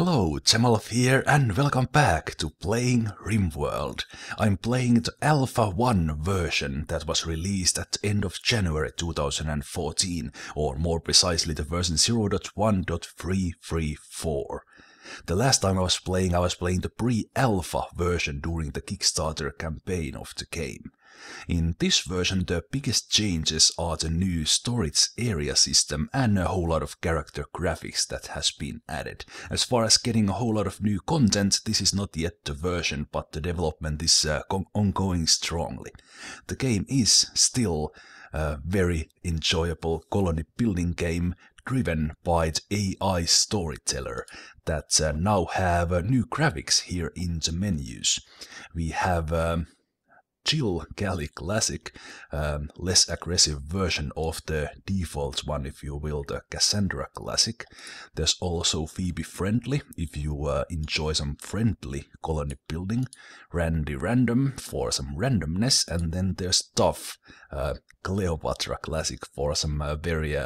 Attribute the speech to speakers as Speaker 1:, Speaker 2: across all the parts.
Speaker 1: Hello, Zemalf here and welcome back to playing Rimworld. I'm playing the Alpha 1 version that was released at the end of January 2014, or more precisely the version 0.1.334. The last time I was playing the pre-alpha version during the Kickstarter campaign of the game. In this version the biggest changes are the new storage area system and a whole lot of character graphics that has been added. As far as getting a whole lot of new content, this is not yet the version, but the development is ongoing strongly. The game is still a very enjoyable colony building game driven by the AI storyteller that now have new graphics here in the menus. We have Chill Galley Classic, less aggressive version of the default one, if you will, the Cassandra Classic. There's also Phoebe Friendly, if you enjoy some friendly colony building. Randy Random for some randomness, and then there's Tough Cleopatra Classic for some very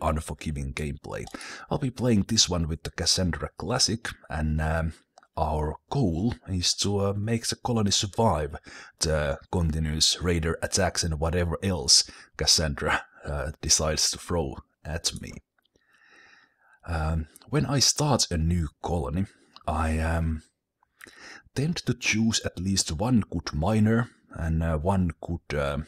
Speaker 1: unforgiving gameplay. I'll be playing this one with the Cassandra Classic, and our goal is to make the colony survive the continuous raider attacks and whatever else Cassandra decides to throw at me. When I start a new colony, I tend to choose at least one good miner and one good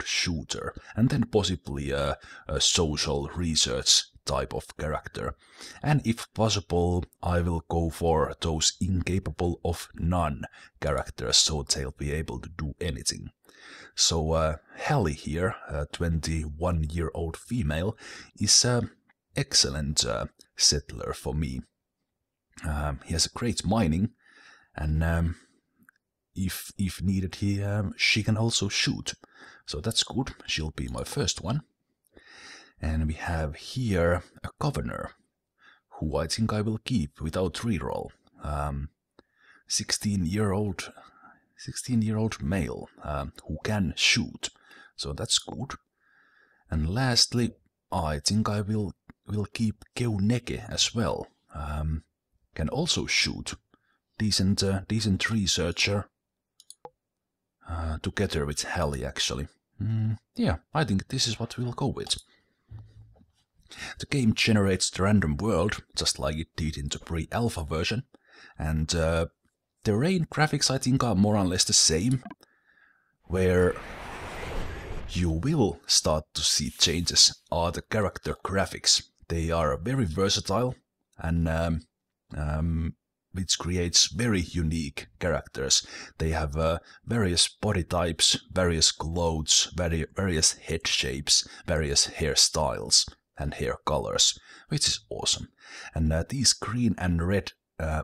Speaker 1: shooter, and then possibly a social research type of character. And if possible, I will go for those incapable of none characters, so they'll be able to do anything. So Hallie here, a 21-year-old female, is an excellent settler for me. He has a great mining, and if needed, she can also shoot. So that's good. She'll be my first one. And we have here a governor, who I think I will keep without reroll. 16-year-old male who can shoot, so that's good. And lastly, I think I will keep Keuneke as well. Can also shoot. Decent researcher. Together with Hallie, actually. Yeah, I think this is what we'll go with. The game generates the random world, just like it did in the pre-alpha version, and terrain graphics I think are more or less the same, where you will start to see changes are the character graphics. They are very versatile, and which creates very unique characters. They have various body types, various clothes, various head shapes, various hairstyles and hair colors, which is awesome. And these green and red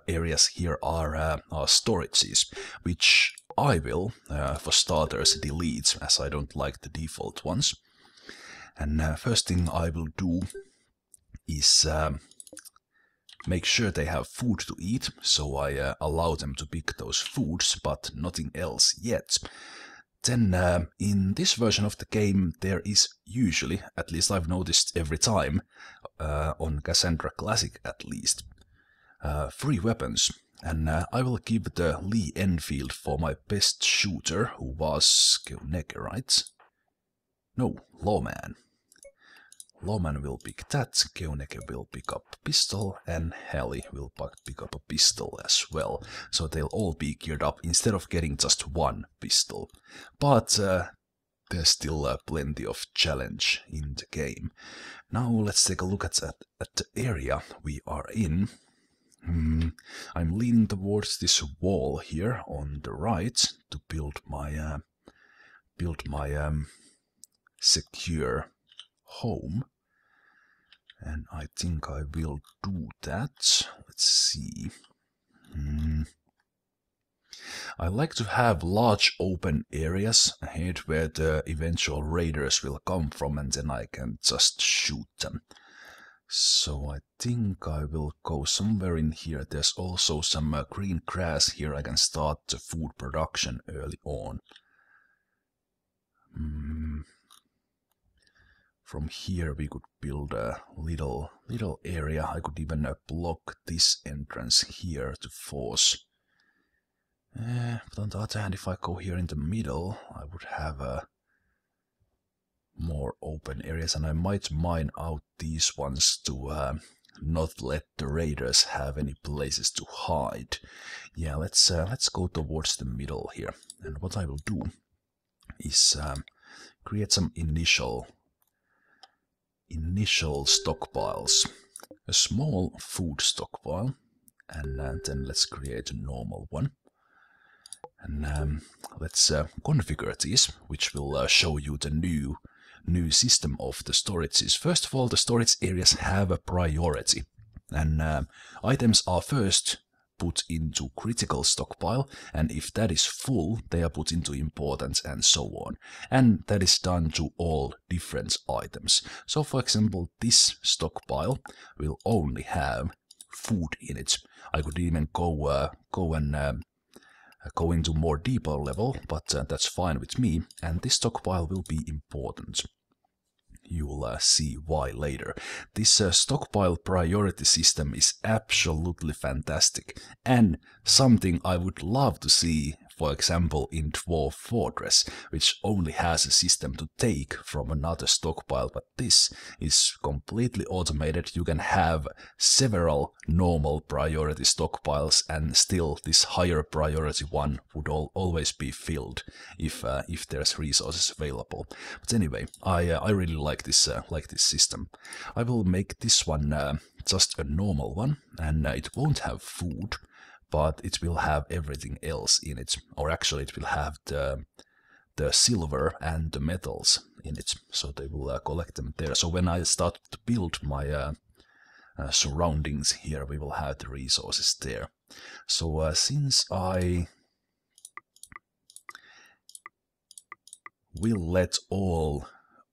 Speaker 1: areas here are storages, which I will, for starters, delete, as I don't like the default ones. And first thing I will do is make sure they have food to eat, so I allow them to pick those foods, but nothing else yet. Then in this version of the game there is usually, at least I've noticed every time, on Cassandra Classic at least, free weapons. And I will give the Lee Enfield for my best shooter, who was Keuneke, right? No, Lawman. Lawman will pick that, Keuneke will pick up pistol, and Hallie will pick up a pistol as well. So they'll all be geared up instead of getting just one pistol. But there's still plenty of challenge in the game. Now let's take a look at the area we are in. I'm leaning towards this wall here on the right to build my secure home, and I think I will do that. Let's see. I like to have large open areas ahead where the eventual raiders will come from, and then I can just shoot them. So I think I will go somewhere in here. There's also some green grass here. I can start the food production early on. From here we could build a little area. I could even block this entrance here to force. But on the other hand, if I go here in the middle, I would have more open areas, and I might mine out these ones to not let the raiders have any places to hide. Yeah, let's go towards the middle here. And what I will do is create some initial stockpiles. A small food stockpile, and then let's create a normal one. And let's configure these, which will show you the new system of the storages. First of all, the storage areas have a priority, and items are first put into critical stockpile, and if that is full, they are put into important, and so on. And that is done to all different items. So for example, this stockpile will only have food in it. I could even go into more deeper level, but that's fine with me, and this stockpile will be important. You'll see why later. This stockpile priority system is absolutely fantastic, and something I would love to see, for example, in Dwarf Fortress, which only has a system to take from another stockpile, but this is completely automated. You can have several normal priority stockpiles, and still this higher priority one would always be filled if there's resources available. But anyway, I really like this system. I will make this one just a normal one, and it won't have food, but it will have everything else in it. Or actually it will have the silver and the metals in it, so they will collect them there. So when I start to build my surroundings here, we will have the resources there. So since I will let all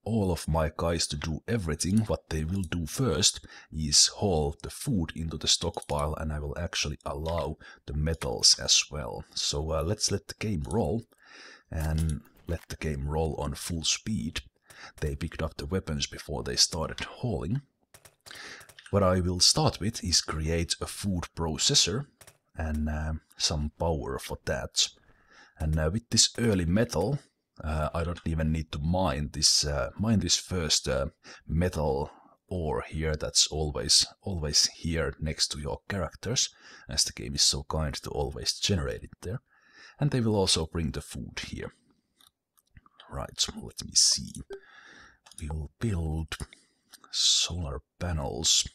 Speaker 1: of my guys to do everything, what they will do first is haul the food into the stockpile, and I will actually allow the metals as well. So let's let the game roll, and let the game roll on full speed. They picked up the weapons before they started hauling. What I will start with is create a food processor and some power for that. And with this early metal, I don't even need to mine this first metal ore here. That's always here next to your characters, as the game is so kind to always generate it there. And they will also bring the food here. Right, so let me see. We will build solar panels.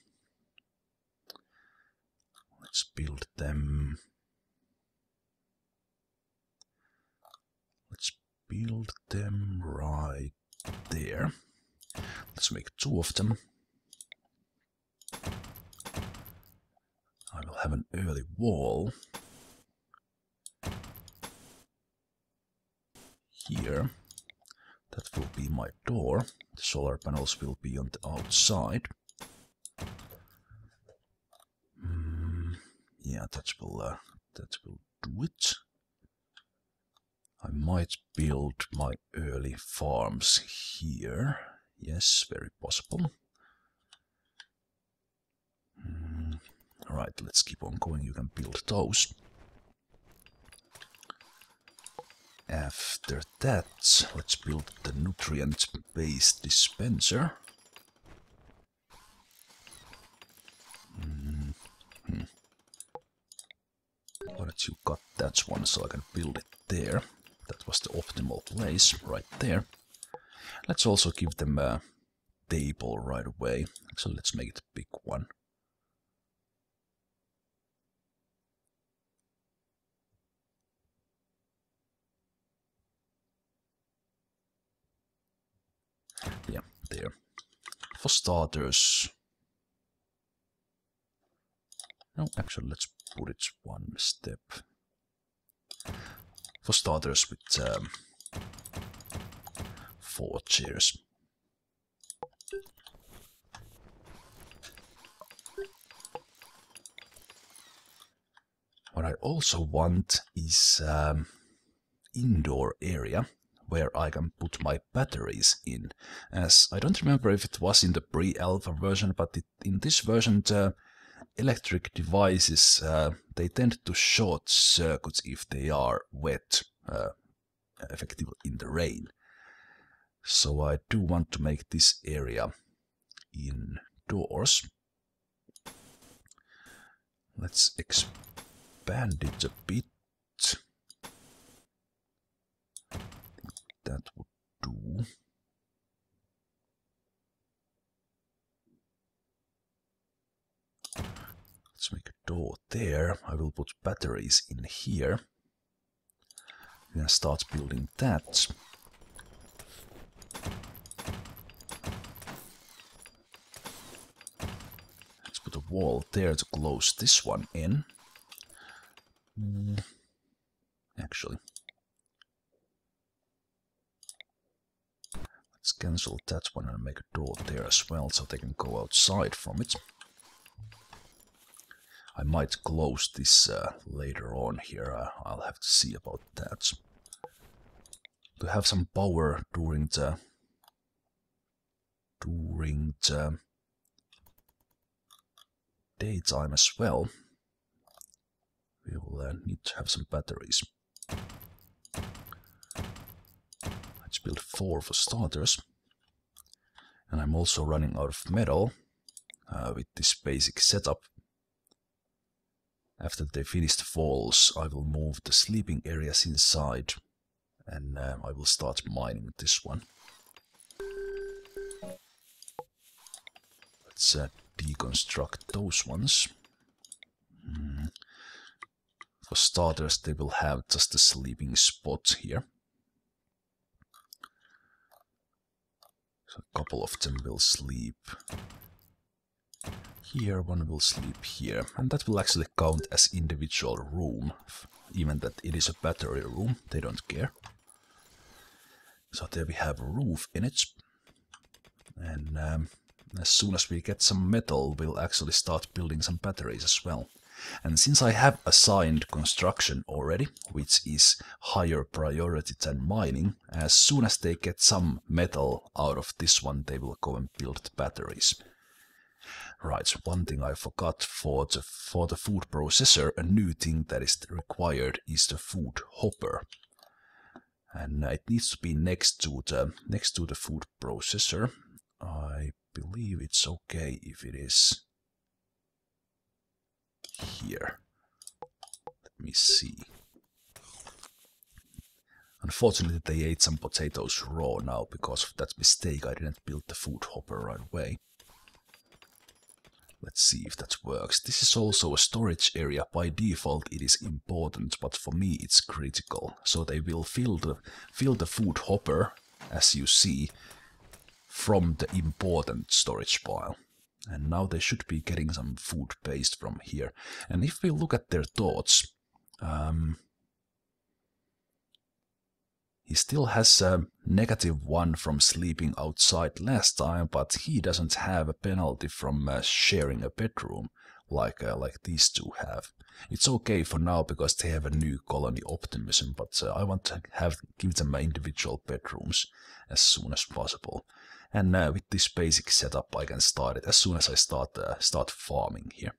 Speaker 1: Let's build them. Let's build them right there. Let's make 2 of them. I will have an early wall here. That will be my door. The solar panels will be on the outside. Yeah, that will do it. I might build my early farms here. Yes, very possible. Alright, let's keep on going. You can build those. After that, let's build the nutrient-based dispenser. Why don't you cut that one so I can build it there? That was the optimal place, right there. Let's also give them a table right away. So let's make it a big one. Yeah, there. For starters... No, actually, let's put it one step. For starters, with 4 chairs. What I also want is indoor area where I can put my batteries in. As I don't remember if it was in the pre-alpha version, but in this version the electric devices, they tend to short circuits if they are wet, effectively in the rain. So I do want to make this area indoors. Let's expand it a bit. That would do. Let's make a door there. I will put batteries in here. We're gonna start building that. Let's put a wall there to close this one in. Actually, let's cancel that one and make a door there as well, so they can go outside from it. I might close this later on here. I'll have to see about that. To have some power during the daytime as well, we will need to have some batteries. Let's build 4 for starters. And I'm also running out of metal with this basic setup. After they finish the walls, I will move the sleeping areas inside, and I will start mining this one. Let's deconstruct those ones. For starters, they will have just a sleeping spot here. So a couple of them will sleep here, one will sleep here, and that will actually count as individual room, even that it is a battery room, they don't care. So there we have a roof in it, and as soon as we get some metal, we'll actually start building some batteries as well. And since I have assigned construction already, which is higher priority than mining, as soon as they get some metal out of this one, they will go and build the batteries. Right, so one thing I forgot, for the food processor, a new thing that is required is the food hopper. And it needs to be next to the food processor. I believe it's okay if it is here. Let me see. Unfortunately, they ate some potatoes raw now. Because of that mistake, I didn't build the food hopper right away. Let's see if that works. This is also a storage area. By default it is important, but for me it's critical. So they will fill the food hopper, as you see, from the important storage pile. And now they should be getting some food paste from here. And if we look at their thoughts, he still has a -1 from sleeping outside last time, but he doesn't have a penalty from sharing a bedroom like these two have. It's okay for now because they have a new colony optimism, but I want to give them individual bedrooms as soon as possible. And with this basic setup, I can start it as soon as I start farming here.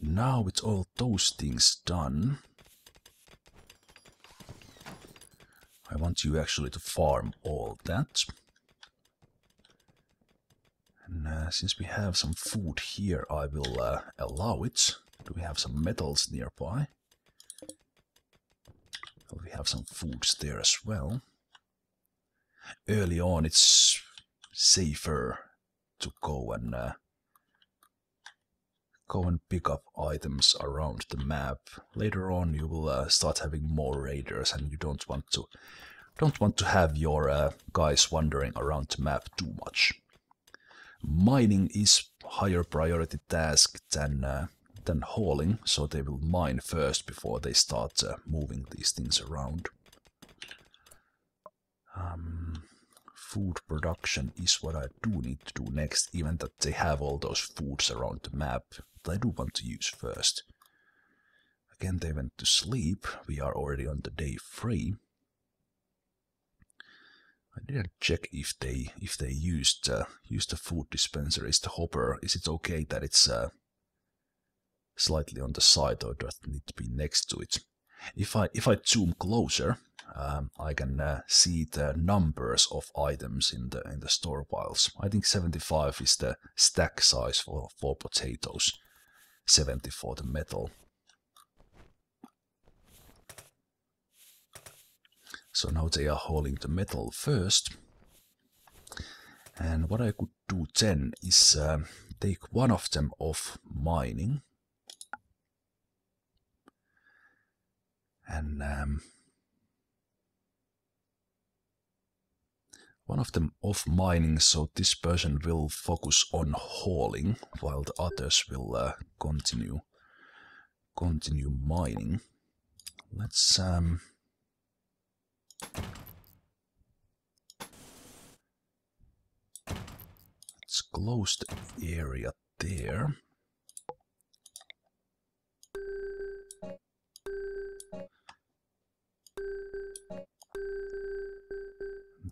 Speaker 1: Now with all those things done, I want you actually to farm all that. And since we have some food here, I will allow it. Do we have some metals nearby? Well, we have some foods there as well. Early on it's safer to go and pick up items around the map. Later on you will start having more raiders, and you don't want to have your guys wandering around the map too much. Mining is higher priority task than hauling, so they will mine first before they start moving these things around. Food production is what I do need to do next, even that they have all those foods around the map that I do want to use first. I Again, they went to sleep. We are already on the day 3. I didn't check if they used the food dispenser. Is the hopper? Is it okay that it's slightly on the side, or does it need to be next to it? If I zoom closer, I can see the numbers of items in the store piles. I think 75 is the stack size for potatoes, 70 for the metal. So now they are hauling the metal first. And what I could do then is take one of them off mining. And one of them off mining, so this person will focus on hauling, while the others will continue mining. Let's close the area there.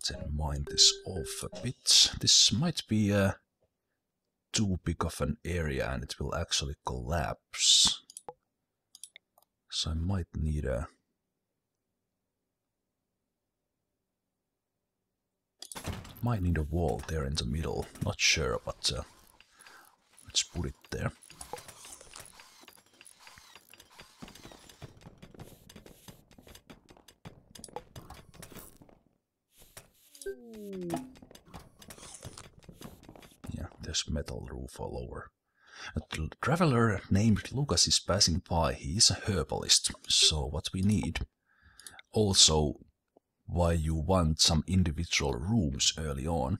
Speaker 1: Then mine this off a bit. This might be too big of an area and it will actually collapse. So I might need a wall there in the middle. Not sure, but let's put it there. Yeah, there's metal roof all over. A traveler named Lucas is passing by. He is a herbalist. So what we need, also why you want some individual rooms early on,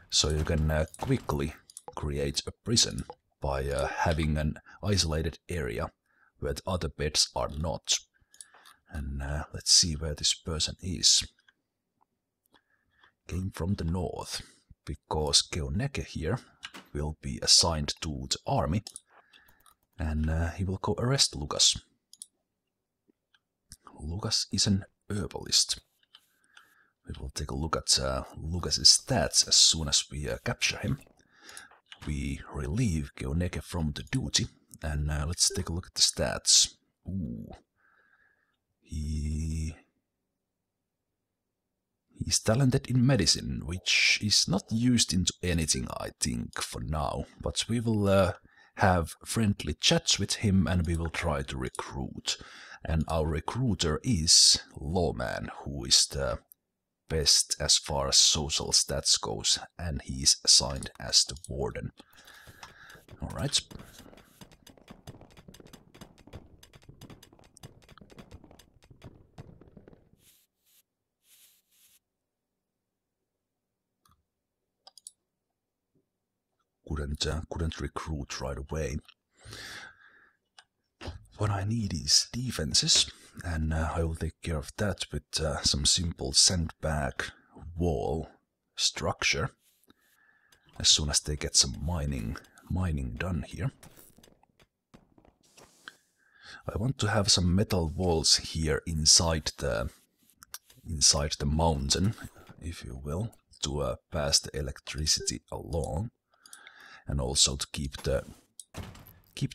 Speaker 1: so you can quickly create a prison by having an isolated area where the other beds are not. And let's see where this person is. Came from the north, because Keoneke here will be assigned to the army, and he will go arrest Lucas. Lucas is an herbalist. We will take a look at Lucas's stats as soon as we capture him. We relieve Keoneke from the duty, and let's take a look at the stats. Ooh. He's talented in medicine, which is not used into anything, I think, for now. But we will have friendly chats with him, and we will try to recruit. And our recruiter is Lawman, who is the best as far as social stats goes, and he is assigned as the warden. Alright. Couldn't recruit right away. What I need is defenses, and I will take care of that with some simple sandbag wall structure as soon as they get some mining done here. I want to have some metal walls here inside the mountain, if you will, to pass the electricity along, and also to keep the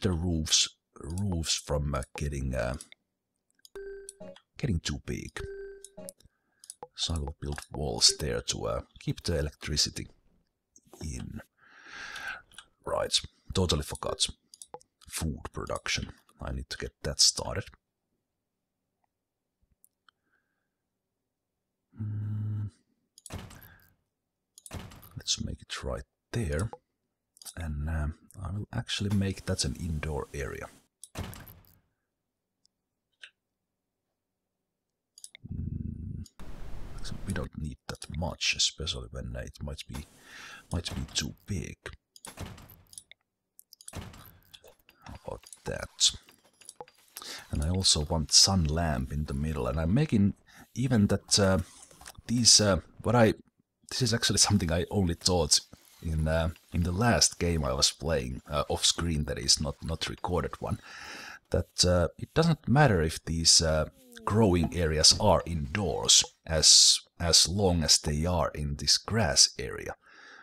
Speaker 1: roofs from getting too big. So I will build walls there to keep the electricity in. Right, totally forgot. Food production. I need to get that started. Let's make it right there. And I will actually make that an indoor area. So we don't need that much, especially when it might be too big. How about that? And I also want sun lamp in the middle, and I'm making even that this is actually something I only thought in the last game I was playing off screen, that is not recorded one. that it doesn't matter if these growing areas are indoors, as long as they are in this grass area.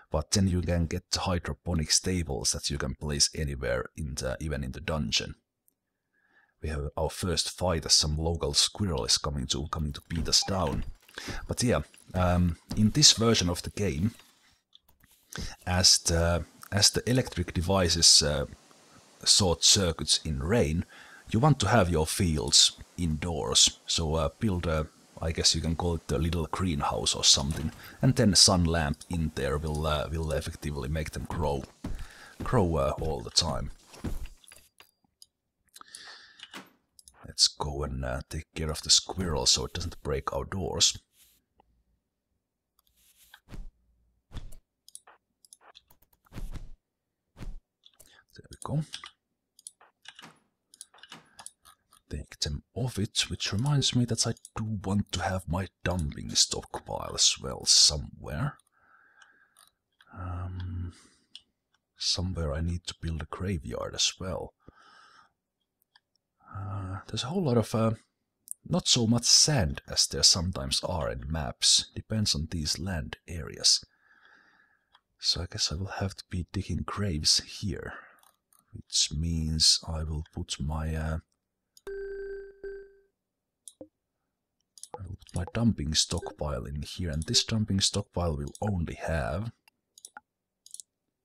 Speaker 1: But then you can get hydroponic stables that you can place anywhere, even in the dungeon. We have our first fight as some local squirrel is coming to beat us down. But yeah, in this version of the game, as the electric devices short circuits in rain, you want to have your fields indoors. So build a, I guess you can call it a little greenhouse or something, and then sun lamp in there will effectively make them grow all the time. Let's go and take care of the squirrel so it doesn't break our doors. There we go. Take them off it, which reminds me that I do want to have my dumping stockpile as well somewhere. Somewhere I need to build a graveyard as well. There's a whole lot of not so much sand as there sometimes are in maps. Depends on these land areas. So I guess I will have to be digging graves here, which means I will put my dumping stockpile in here, and this dumping stockpile will only have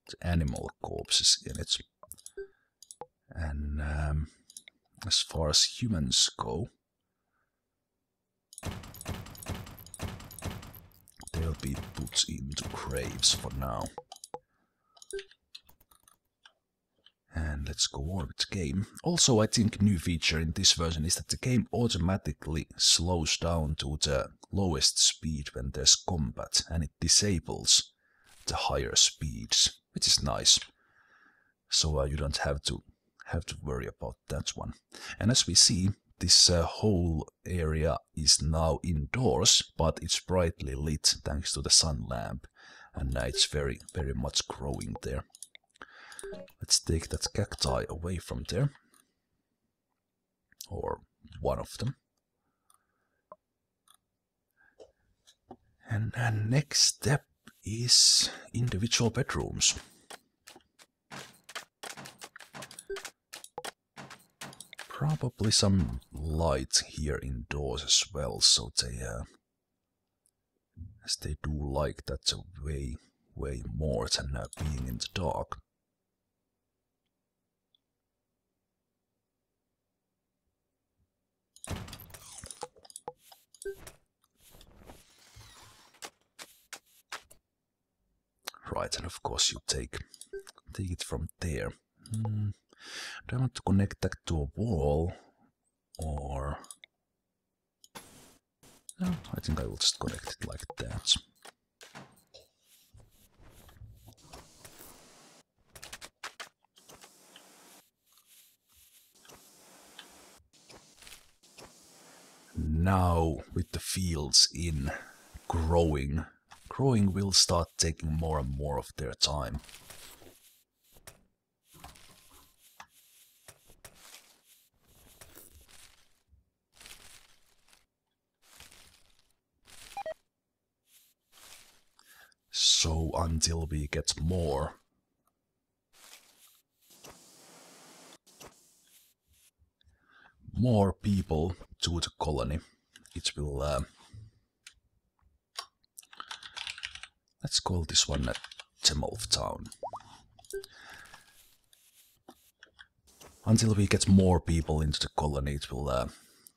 Speaker 1: the animal corpses in it. And as far as humans go, they'll be put into graves for now. And let's go on with the game. Also, I think a new feature in this version is that the game automatically slows down to the lowest speed when there's combat, and it disables the higher speeds, which is nice. So you don't have to worry about that one. And as we see, this whole area is now indoors, but it's brightly lit thanks to the sun lamp, and it's very, very much growing there. Let's take that cacti away from there, or one of them. And next step is individual bedrooms. Probably some light here indoors as well, so they, as they do like that way more than being in the dark. Right, and of course you take it from there. Do I want to connect that to a wall, or... No, I think I will just connect it like that. Now, with the fields in growing will start taking more and more of their time. So until we get more people to the colony, it will let's call this one a Zemalf town. Until we get more people into the colony, it will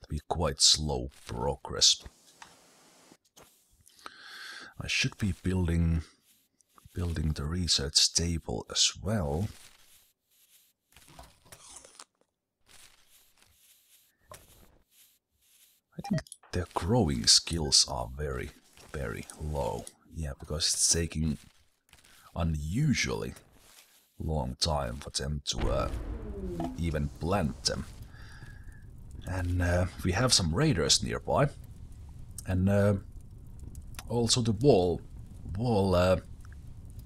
Speaker 1: be quite slow progress. I should be building the research stable as well. I think their growing skills are very, very low. Yeah, because it's taking unusually long time for them to even plant them. And we have some raiders nearby, and also the wall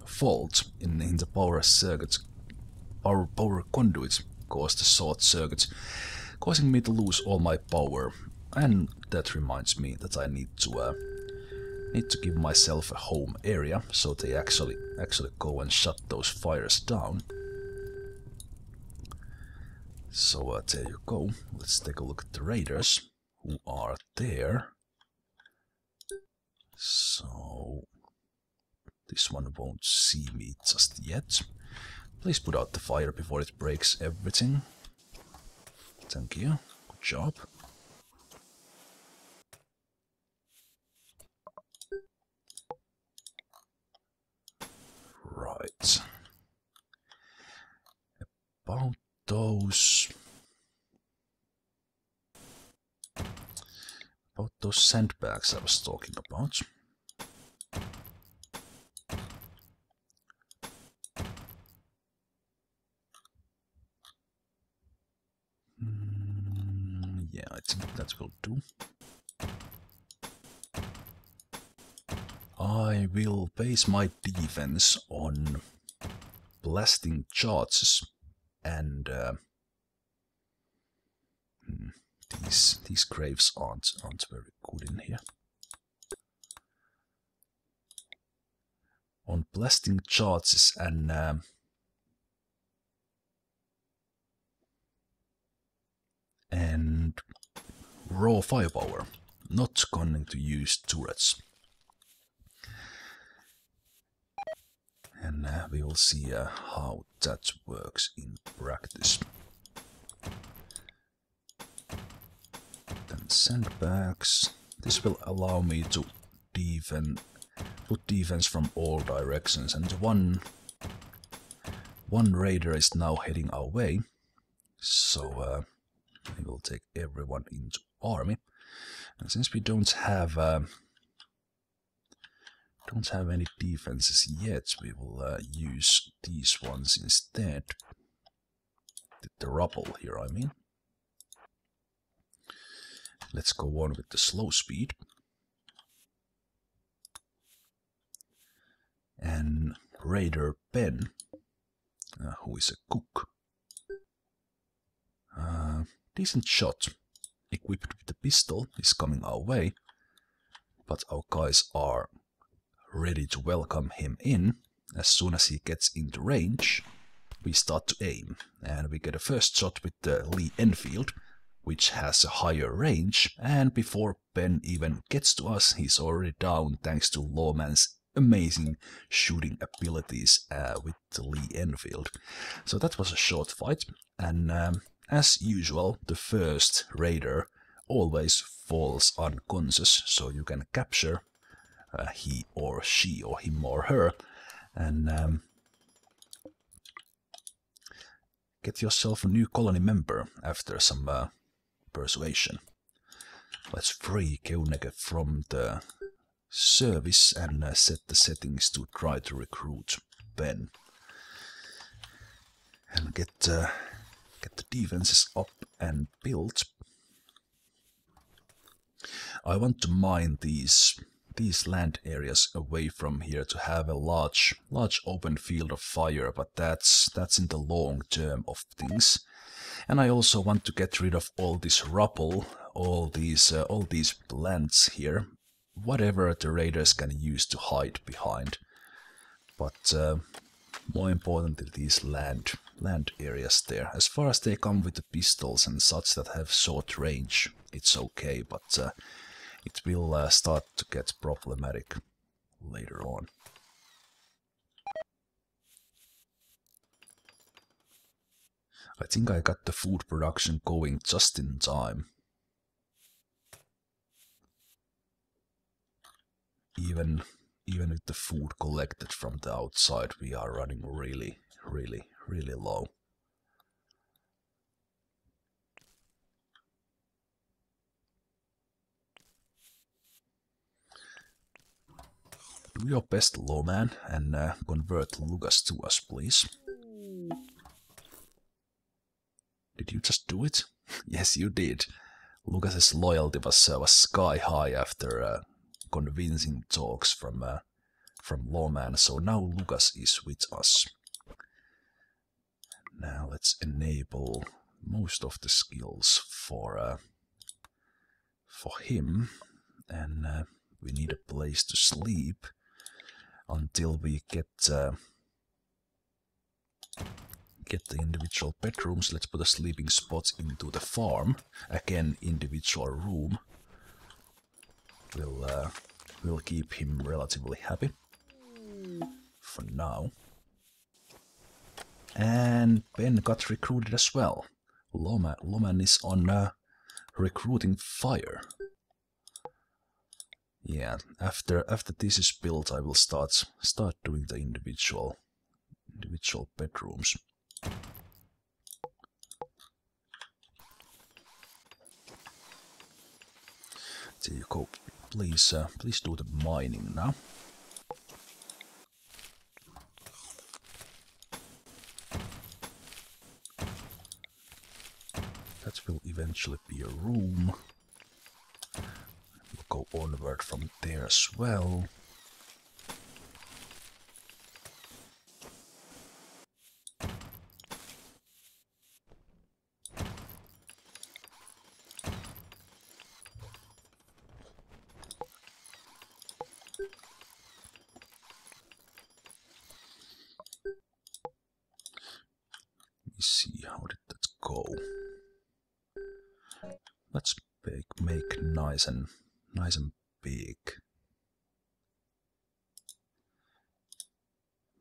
Speaker 1: fault in the power circuits, power conduits cause the short circuits, causing me to lose all my power. And that reminds me that I need to give myself a home area, so they actually go and shut those fires down. So there you go. Let's take a look at the raiders who are there. So this one won't see me just yet. Please put out the fire before it breaks everything. Thank you. Good job. Right. About those sandbags I was talking about. Yeah, I think that will do. I will base my defense on blasting charges and these graves aren't very good in here. On blasting charges and raw firepower. Not going to use turrets. And we will see how that works in practice. Then sandbags. This will allow me to put defense from all directions, and one raider is now heading our way, so we will take everyone into army. And since we don't have any defenses yet, we will use these ones instead. The rubble here, I mean. Let's go on with the slow speed. And Raider Ben, who is a cook. Decent shot, equipped with the pistol, is coming our way, but our guys are ready to welcome him in. As soon as he gets into range, we start to aim, and we get a first shot with the Lee Enfield, which has a higher range, and before Ben even gets to us, he's already down thanks to Lawman's amazing shooting abilities with the Lee Enfield. So that was a short fight, and as usual, the first raider always falls unconscious, so you can capture he or she or him or her, and get yourself a new colony member after some persuasion. Let's free Keuneke from the service and set the settings to try to recruit Ben. And get the defenses up and built. I want to mine these land areas away from here to have a large open field of fire, but that's in the long term of things. And I also want to get rid of all this rubble, all these plants here, whatever the raiders can use to hide behind. But more importantly, these land areas there. As far as they come with the pistols and such that have short range, it's okay, but it will start to get problematic later on. I think I got the food production going just in time. Even with the food collected from the outside, we are running really low. Do your best, Lawman, and convert Lucas to us, please. Did you just do it? Yes, you did. Lucas's loyalty was sky high after convincing talks from Lawman, so now Lucas is with us. Now let's enable most of the skills for him, and we need a place to sleep until we get the individual bedrooms. Let's put a sleeping spot into the farm. Again, individual room will keep him relatively happy for now. And Ben got recruited as well. Loman is on recruiting fire. Yeah, after this is built, I will start doing the individual bedrooms. There you go. Please do the mining now. That will eventually be a room. We'll go onward from there as well. See, how did that go? Let's make nice and big.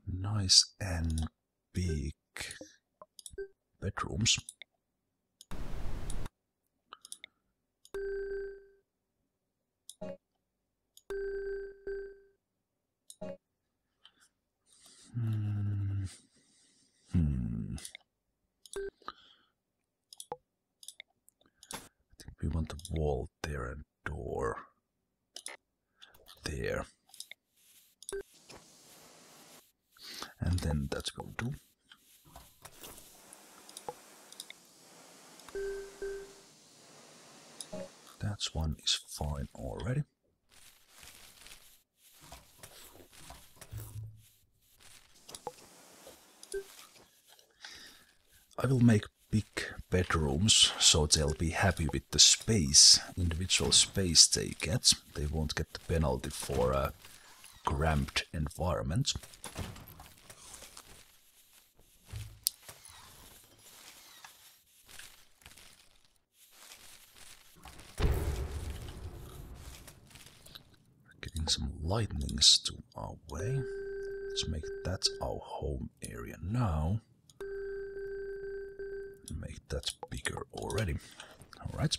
Speaker 1: Nice and big bedrooms. We want a wall there and door there. And then that will do. That one is fine already. I will make big bedrooms, so they'll be happy with the space, individual space they get. They won't get the penalty for a cramped environment. Getting some lightnings to our way. Let's make that our home area now. Make that bigger already. Alright.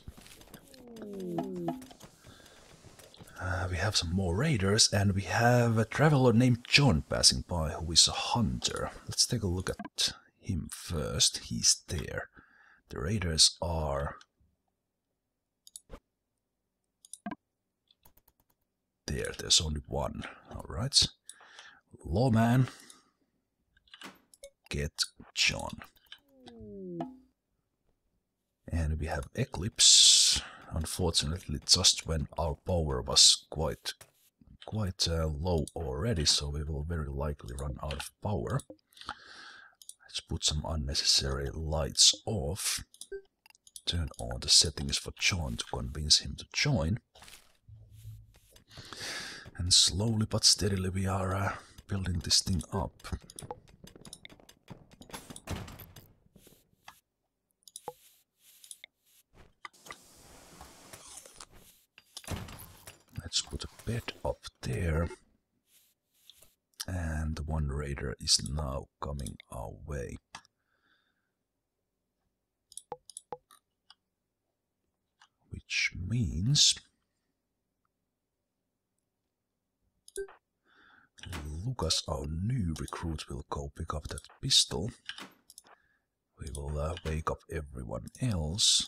Speaker 1: We have some more raiders, and we have a traveler named John passing by who is a hunter. Let's take a look at him first. He's there. The raiders are there. There's only one. Alright. Lawman, get John. And we have Eclipse. Unfortunately, just when our power was quite low already, so we will very likely run out of power. Let's put some unnecessary lights off. Turn on the settings for John to convince him to join. And slowly but steadily we are building this thing up. Let's put a bed up there. And the one raider is now coming our way. Which means Lucas, our new recruit, will go pick up that pistol. We will wake up everyone else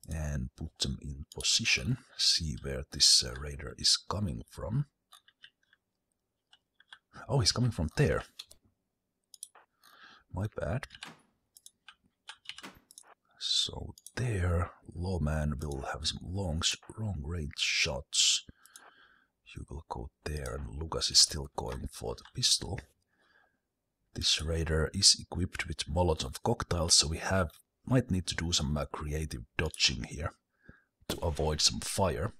Speaker 1: and put them in position, see where this raider is coming from. Oh, he's coming from there. My bad. So there, Lawman will have some long range shots. You will go there, and Lucas is still going for the pistol. This raider is equipped with Molotov cocktails, so we might need to do some creative dodging here to avoid some fire.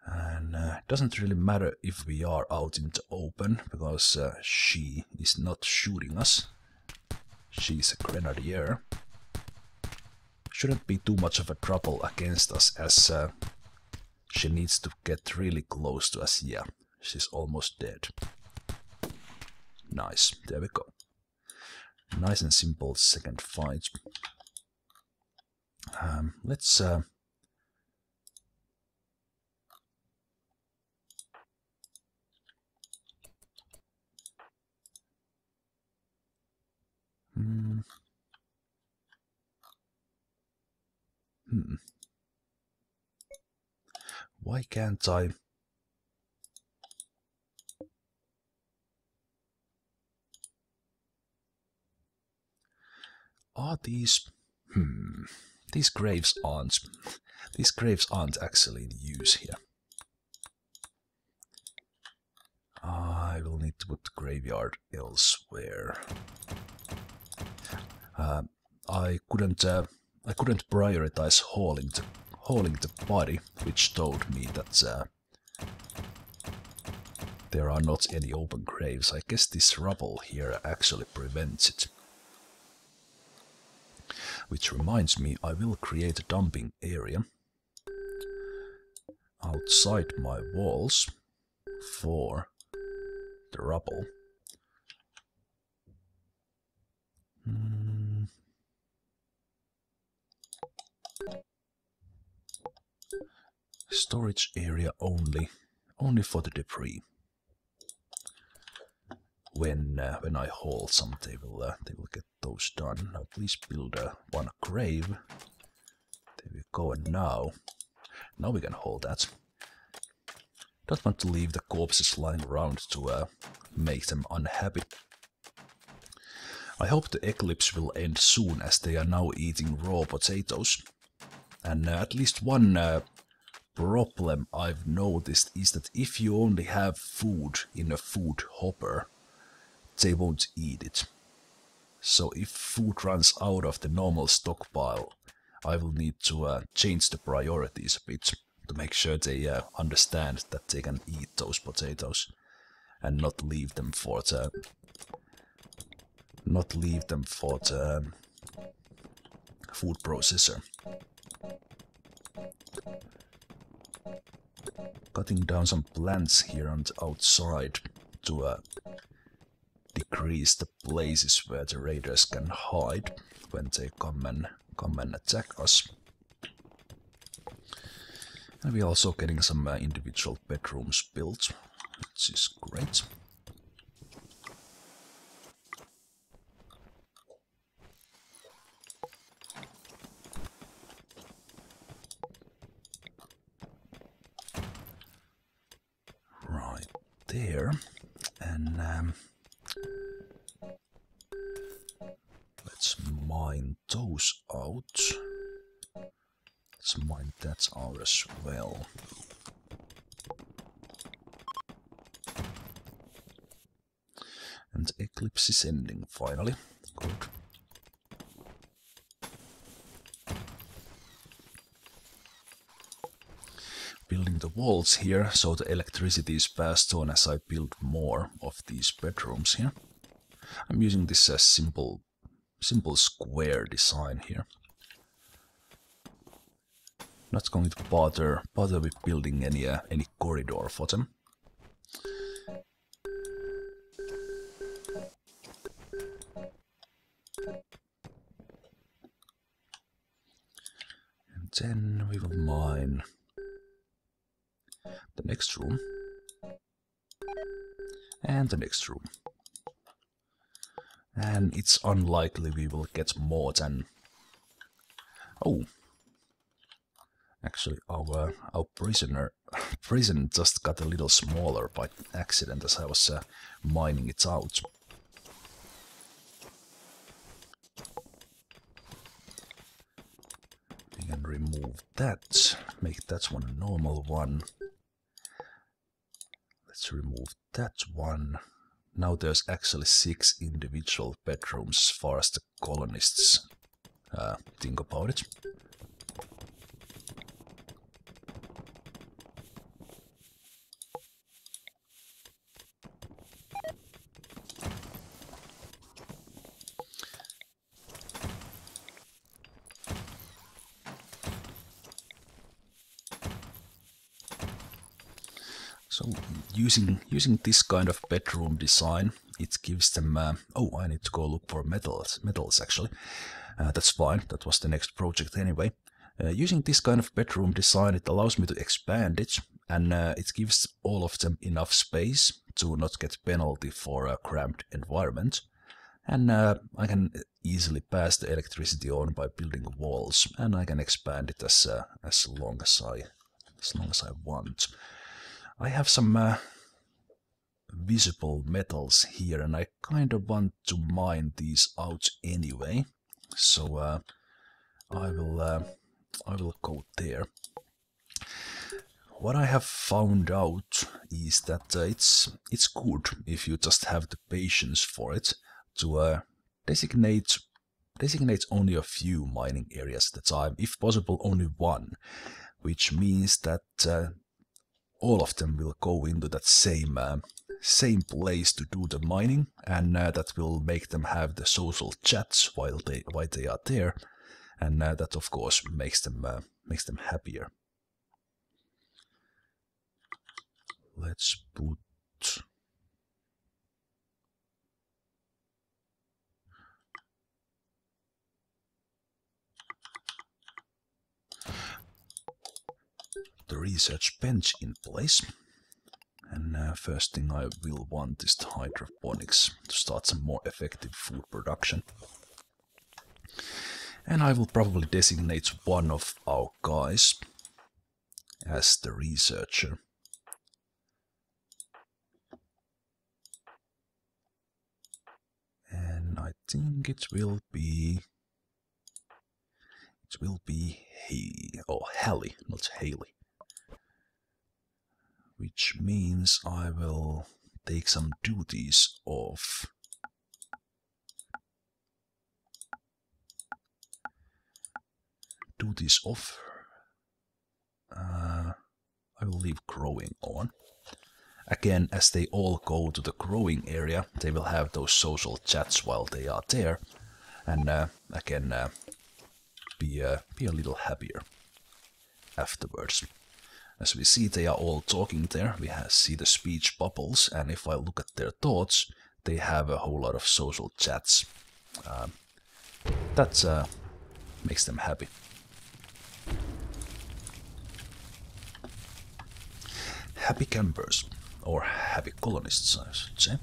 Speaker 1: And it doesn't really matter if we are out in the open, because she is not shooting us. She's a grenadier. Shouldn't be too much of a trouble against us, as she needs to get really close to us. Yeah, she's almost dead. Nice, there we go. Nice and simple second fight. Let's Why can't I? Are these? These graves aren't. These graves aren't actually in use here. I will need to put the graveyard elsewhere. I couldn't prioritize hauling the body, which told me that there are not any open graves. I guess this rubble here actually prevents it. Which reminds me, I will create a dumping area outside my walls for the rubble. Storage area only for the debris. When I haul some, they will get those done. Now please build one grave. There we go, and now we can haul that. Don't want to leave the corpses lying around to make them unhappy. I hope the eclipse will end soon, as they are now eating raw potatoes. And at least one problem I've noticed is that if you only have food in a food hopper, they won't eat it. So if food runs out of the normal stockpile, I will need to change the priorities a bit to make sure they understand that they can eat those potatoes and not leave them for the food processor. Cutting down some plants here on the outside to decrease the places where the raiders can hide when they come and attack us. And we're also getting some individual bedrooms built, which is great. Right there, and let's mine those out. Let's mine that out as well. And the eclipse is ending finally. Good. Building the walls here so the electricity is passed on as I build more of these bedrooms here. I'm using this simple square design here. Not going to bother with building any corridor for them. And then we will mine the next room and the next room. And it's unlikely we will get more than... Oh! Actually, our prison just got a little smaller by accident as I was mining it out. We can remove that, make that one a normal one. Let's remove that one, now there's actually 6 individual bedrooms as far as the colonists think about it. So using this kind of bedroom design, it gives them... oh, I need to go look for metals actually. That's fine, that was the next project anyway. Using this kind of bedroom design, it allows me to expand it, and it gives all of them enough space to not get penalty for a cramped environment. And I can easily pass the electricity on by building walls, and I can expand it as long as I want. I have some visible metals here, and I kind of want to mine these out anyway. So I will go there. What I have found out is that it's good if you just have the patience for it to designate only a few mining areas at a time, if possible only one, which means that all of them will go into that same place to do the mining, and that will make them have the social chats while they are there, and that of course makes them happier. Let's put the research bench in place. And first thing I will want is the hydroponics to start some more effective food production. And I will probably designate one of our guys as the researcher. And I think it will be Hallie, not Haley. Which means I will take some duties off. I will leave growing on. Again, as they all go to the growing area, they will have those social chats while they are there, and again be a little happier afterwards. As we see, they are all talking there. We see the speech bubbles, and if I look at their thoughts, they have a whole lot of social chats. That makes them happy. Happy campers, or happy colonists, I should say.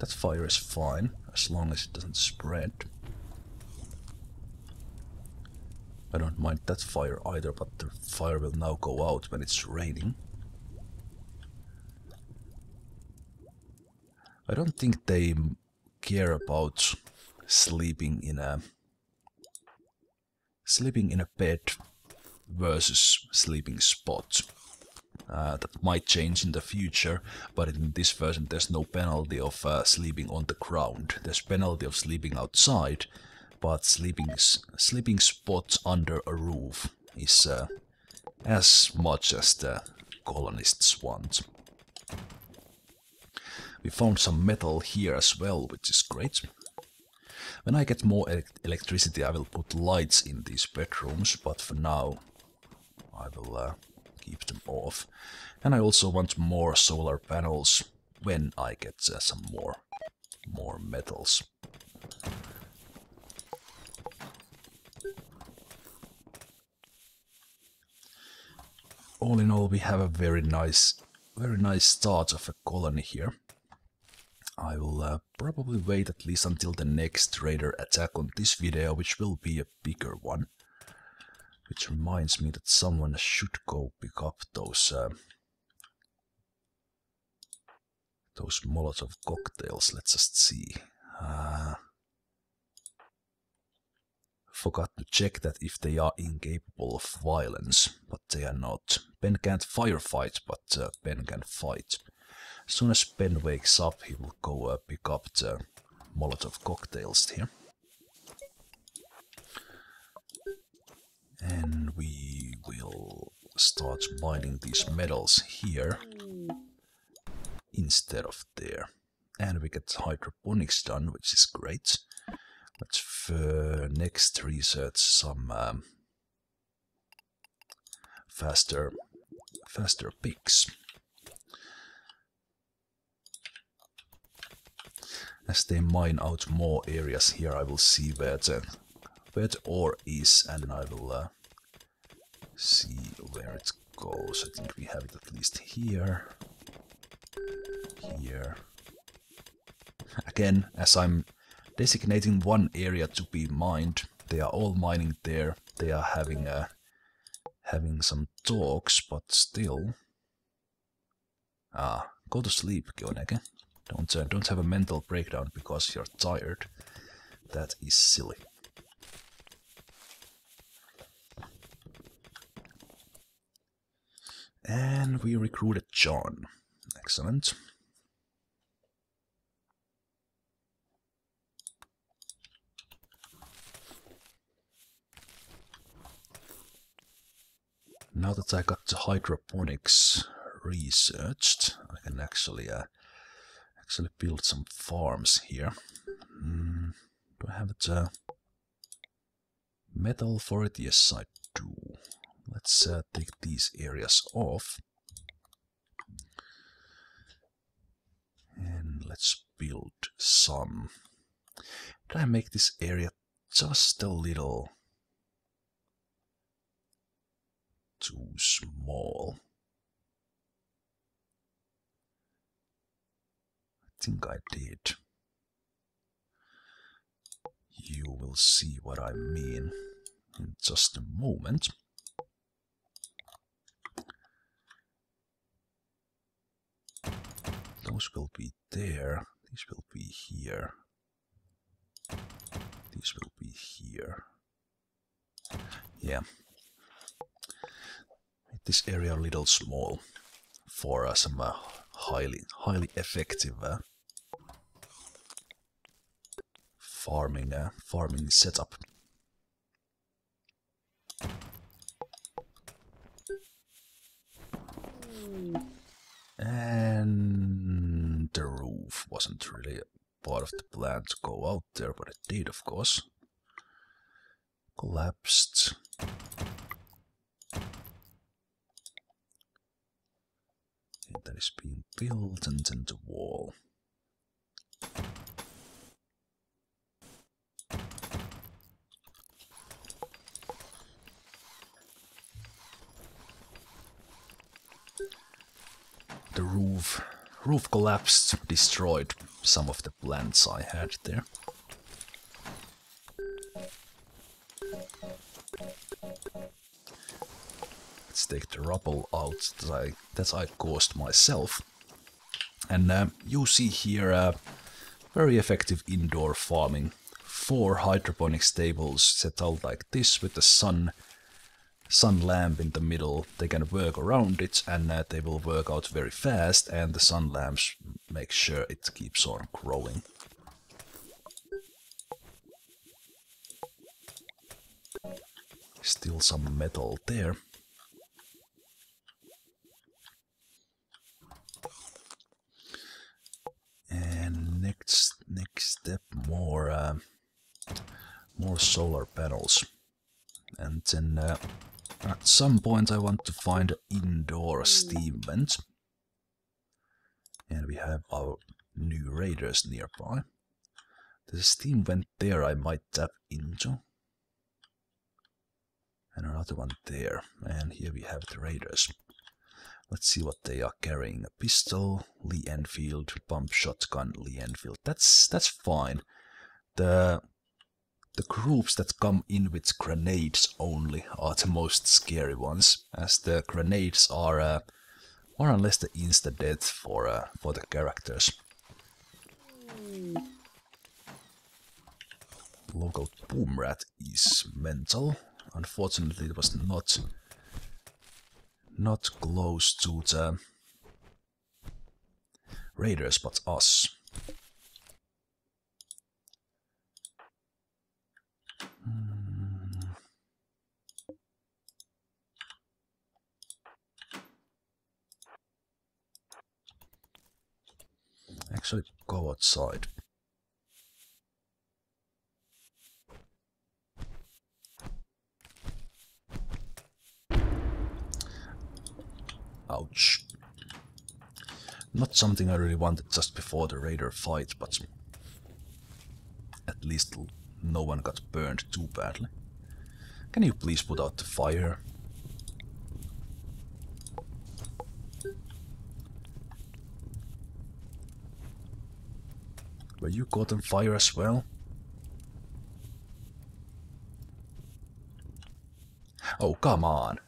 Speaker 1: That fire is fine, as long as it doesn't spread. I don't mind that fire either, but the fire will now go out when it's raining. I don't think they care about sleeping in a bed versus sleeping spot. That might change in the future, but in this version there's no penalty of sleeping on the ground. There's penalty of sleeping outside, but sleeping spot under a roof is as much as the colonists want. We found some metal here as well, which is great. When I get more electricity, I will put lights in these bedrooms, but for now I will keep them off. And I also want more solar panels when I get some more metals. All in all, we have a very nice start of a colony here. I will probably wait at least until the next raider attack on this video, which will be a bigger one. Which reminds me that someone should go pick up those Molotov cocktails. Let's just see. forgot to check that if they are incapable of violence, but they are not. Ben can't firefight, but Ben can fight. As soon as Ben wakes up, he will go pick up the Molotov cocktails here. And we will start mining these metals here instead of there. And we get hydroponics done, which is great. Let's next research some faster pigs. As they mine out more areas here, I will see where the ore is, and I will see where it goes. I think we have it at least here. Here. Again, as I'm designating one area to be mined, they are all mining there. They are having some talks, but still. Go to sleep, Gioneke. Don't have a mental breakdown because you're tired. That is silly. And we recruited John. Excellent. Now that I got the hydroponics researched, I can actually build some farms here. Do I have the metal for it? Yes, I do. Let's take these areas off. And let's build some. Can I make this area just a little too small? I think I did. You will see what I mean in just a moment. Those will be there. These will be here. These will be here. Yeah. Make this area a little small for some highly effective farming setup. And the roof wasn't really part of the plan to go out there, but it did, of course. Collapsed. And that is being built, and then the wall. The roof collapsed, destroyed some of the plants I had there. Let's take the rubble out that I caused myself. And you see here very effective indoor farming. 4 hydroponics tables set out like this with the sun lamp in the middle. They can work around it, and they will work out very fast, and the sun lamps make sure it keeps on growing. Still some metal there. And next step, more solar panels. And then at some point I want to find an indoor steam vent. And we have our new raiders nearby. There's a steam vent there I might tap into. And another one there. And here we have the raiders. Let's see what they are carrying. A pistol, Lee Enfield, pump shotgun, Lee Enfield. That's fine. The groups that come in with grenades only are the most scary ones, as the grenades are more or less the insta-death for the characters. local boom rat is mental. Unfortunately, it was not close to the raiders, but us. Actually, go outside. Ouch. Not something I really wanted just before the raider fight, but at least no one got burned too badly. Can you please put out the fire? Were you caught on fire as well? Oh, come on!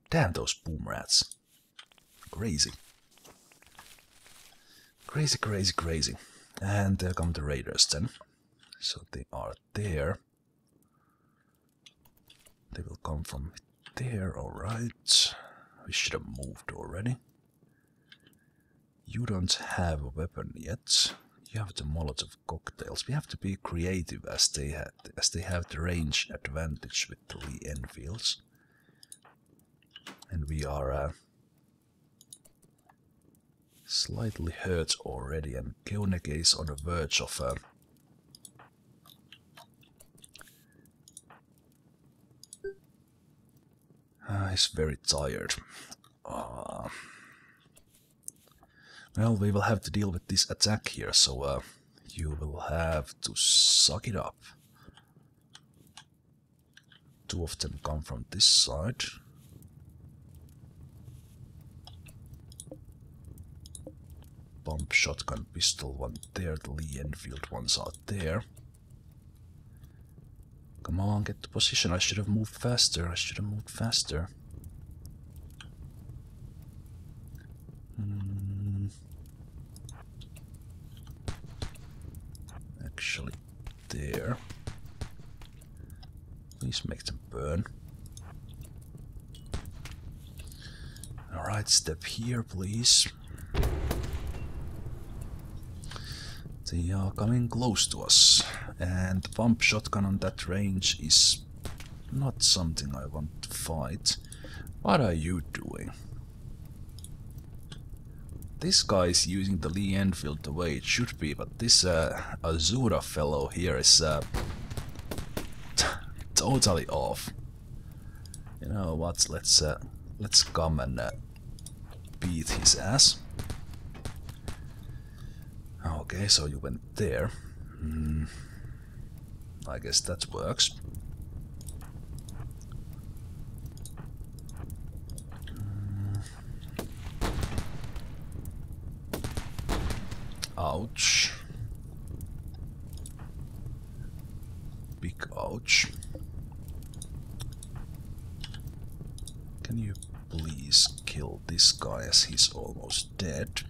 Speaker 1: Damn those boom rats. Crazy. Crazy, crazy, crazy. And there come the raiders then. So they are there. They will come from there, alright. We should have moved already. You don't have a weapon yet. You have the Molotov cocktails. We have to be creative as they have the range advantage with the Lee Enfields. And we are slightly hurt already, and Keuneke is on the verge of he's very tired. Well, we will have to deal with this attack here, so you will have to suck it up. Two of them come from this side. Pump shotgun pistol one there, the Lee Enfield ones are there. Come on, get to position. I should have moved faster. Actually, there. Please make them burn. Alright, step here, please. They are coming close to us, and the pump shotgun on that range is not something I want to fight. What are you doing? This guy is using the Lee Enfield the way it should be, but this Azura fellow here is totally off. You know what? Let's come and beat his ass. Okay, so you went there. I guess that works. Ouch. Big ouch. Can you please kill this guy as he's almost dead?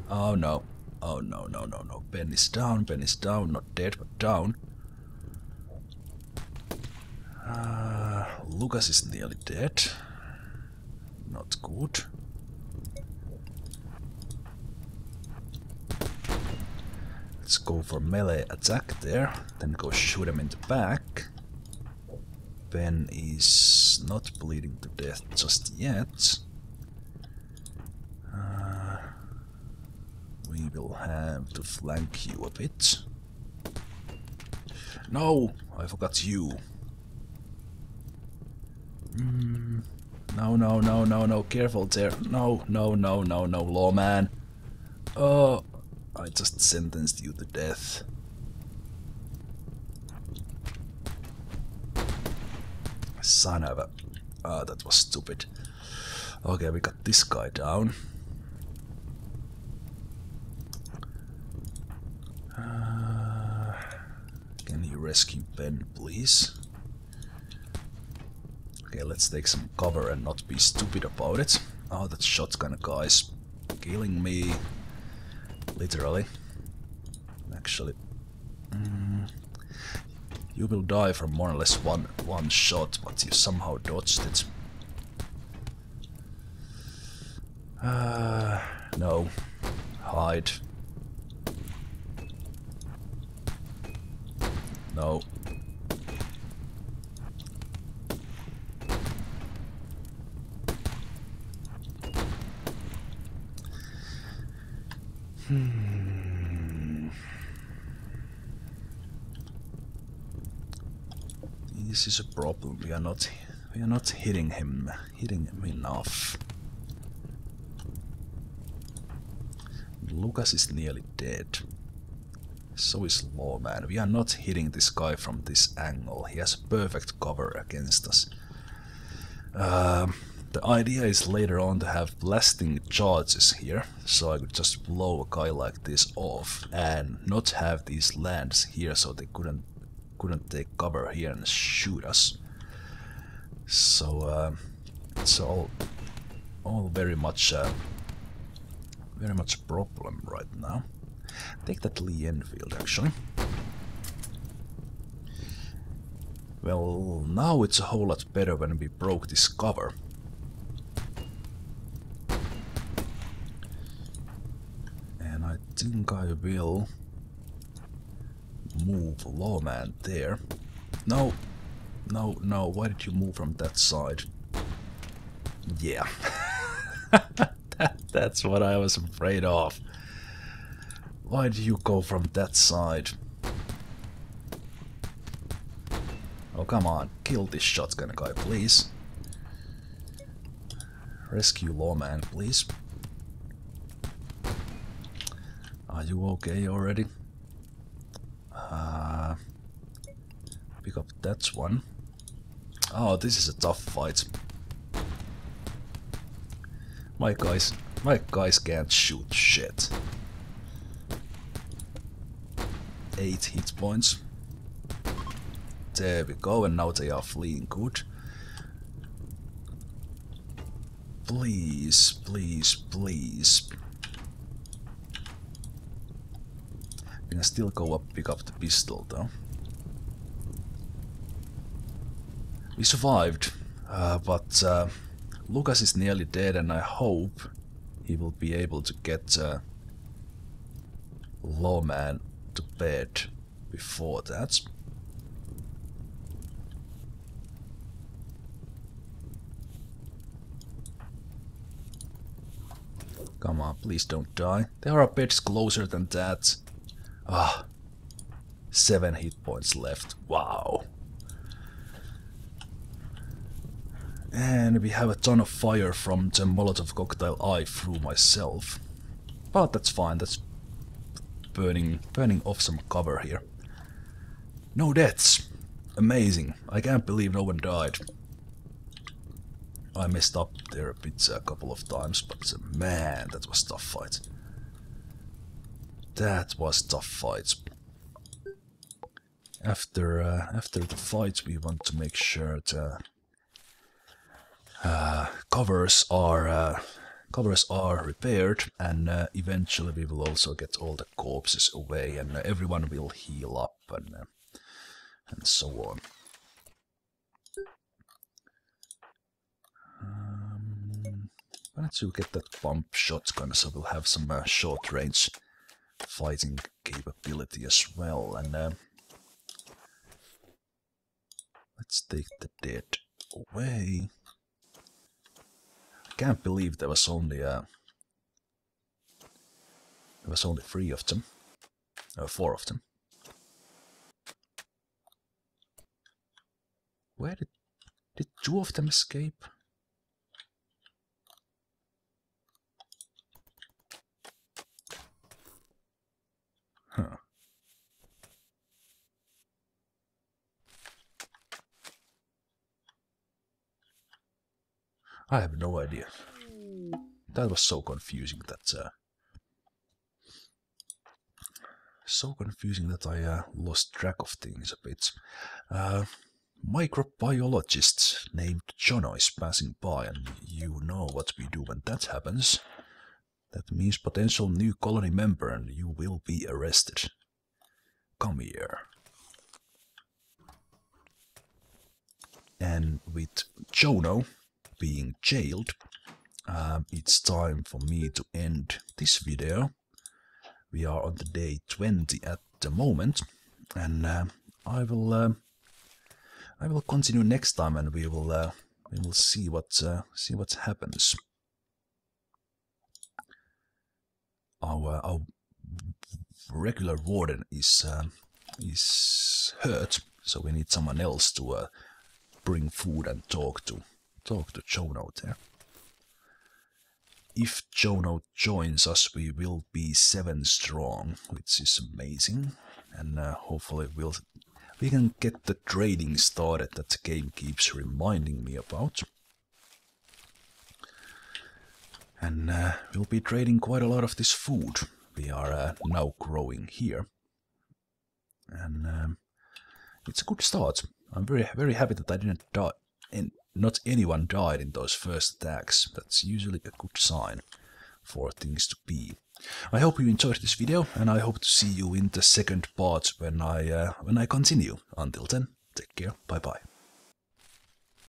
Speaker 1: Oh no. Oh no, no, no, no. Ben is down, not dead, but down. Lucas is nearly dead. Not good. Let's go for melee attack there, then go shoot him in the back. Ben is not bleeding to death just yet. We will have to flank you a bit. No! I forgot you. No, no, no, no, no, careful there. No, no, no, no, no, lawman. Oh, I just sentenced you to death. Son of a... Oh, that was stupid. Okay, we got this guy down. Can you rescue Ben, please? Okay, let's take some cover and not be stupid about it. Oh, that shotgun guy's killing me. Literally. Actually. You will die from more or less one shot, but you somehow dodged it. No. Hide. No. This is a problem. We are not hitting him enough. Lucas is nearly dead. So is Lawman. We are not hitting this guy from this angle. He has perfect cover against us. The idea is later on to have blasting charges here, so I could just blow a guy like this off and not have these lands here, so they couldn't take cover here and shoot us. So it's all very much a problem right now. Take that Lee Enfield, actually. Well, now it's a whole lot better when we broke this cover. And I think I will move Lawman there. No, no, no, why did you move from that side? Yeah. That's what I was afraid of. Why do you go from that side? Oh, come on, kill this shotgun guy, please. Rescue Lawman, please. Are you okay already? Pick up that one. Oh, this is a tough fight. My guys can't shoot shit. 8 hit points. There we go, and now they are fleeing good. Please, please, please. We can still go up, pick up the pistol though. We survived, but Lucas is nearly dead, and I hope he will be able to get Lawman to bed before that. Come on, please don't die. There are beds closer than that. Ah, 7 hit points left. Wow. And we have a ton of fire from the Molotov cocktail I threw myself. But that's fine, that's burning off some cover here. No deaths! Amazing. I can't believe no one died. I messed up there a bit a couple of times, but man, that was a tough fight. That was a tough fight. After the fight, we want to make sure the covers are repaired, and eventually we will also get all the corpses away, and everyone will heal up, and so on. Why don't you get that pump shotgun, so we'll have some short range fighting capability as well, and let's take the dead away. I can't believe there was only 3 of them, 4 of them. Where did 2 of them escape? Huh. I have no idea. That was so confusing that I lost track of things a bit. microbiologist named Jono is passing by, and you know what we do when that happens. That means potential new colony member, and you will be arrested. Come here. And with Jono being jailed, it's time for me to end this video. We are on the day 20 at the moment, and I will continue next time, and we will see what happens. Our regular warden is hurt, so we need someone else to bring food and talk to Jono there. If Jono joins us, we will be 7 strong, which is amazing, and hopefully we can get the trading started that the game keeps reminding me about. And we'll be trading quite a lot of this food we are now growing here. And it's a good start. I'm very happy that I didn't die, and not anyone died in those first attacks. That's usually a good sign for things to be. I hope you enjoyed this video, and I hope to see you in the second part when I continue. Until then, take care, bye bye.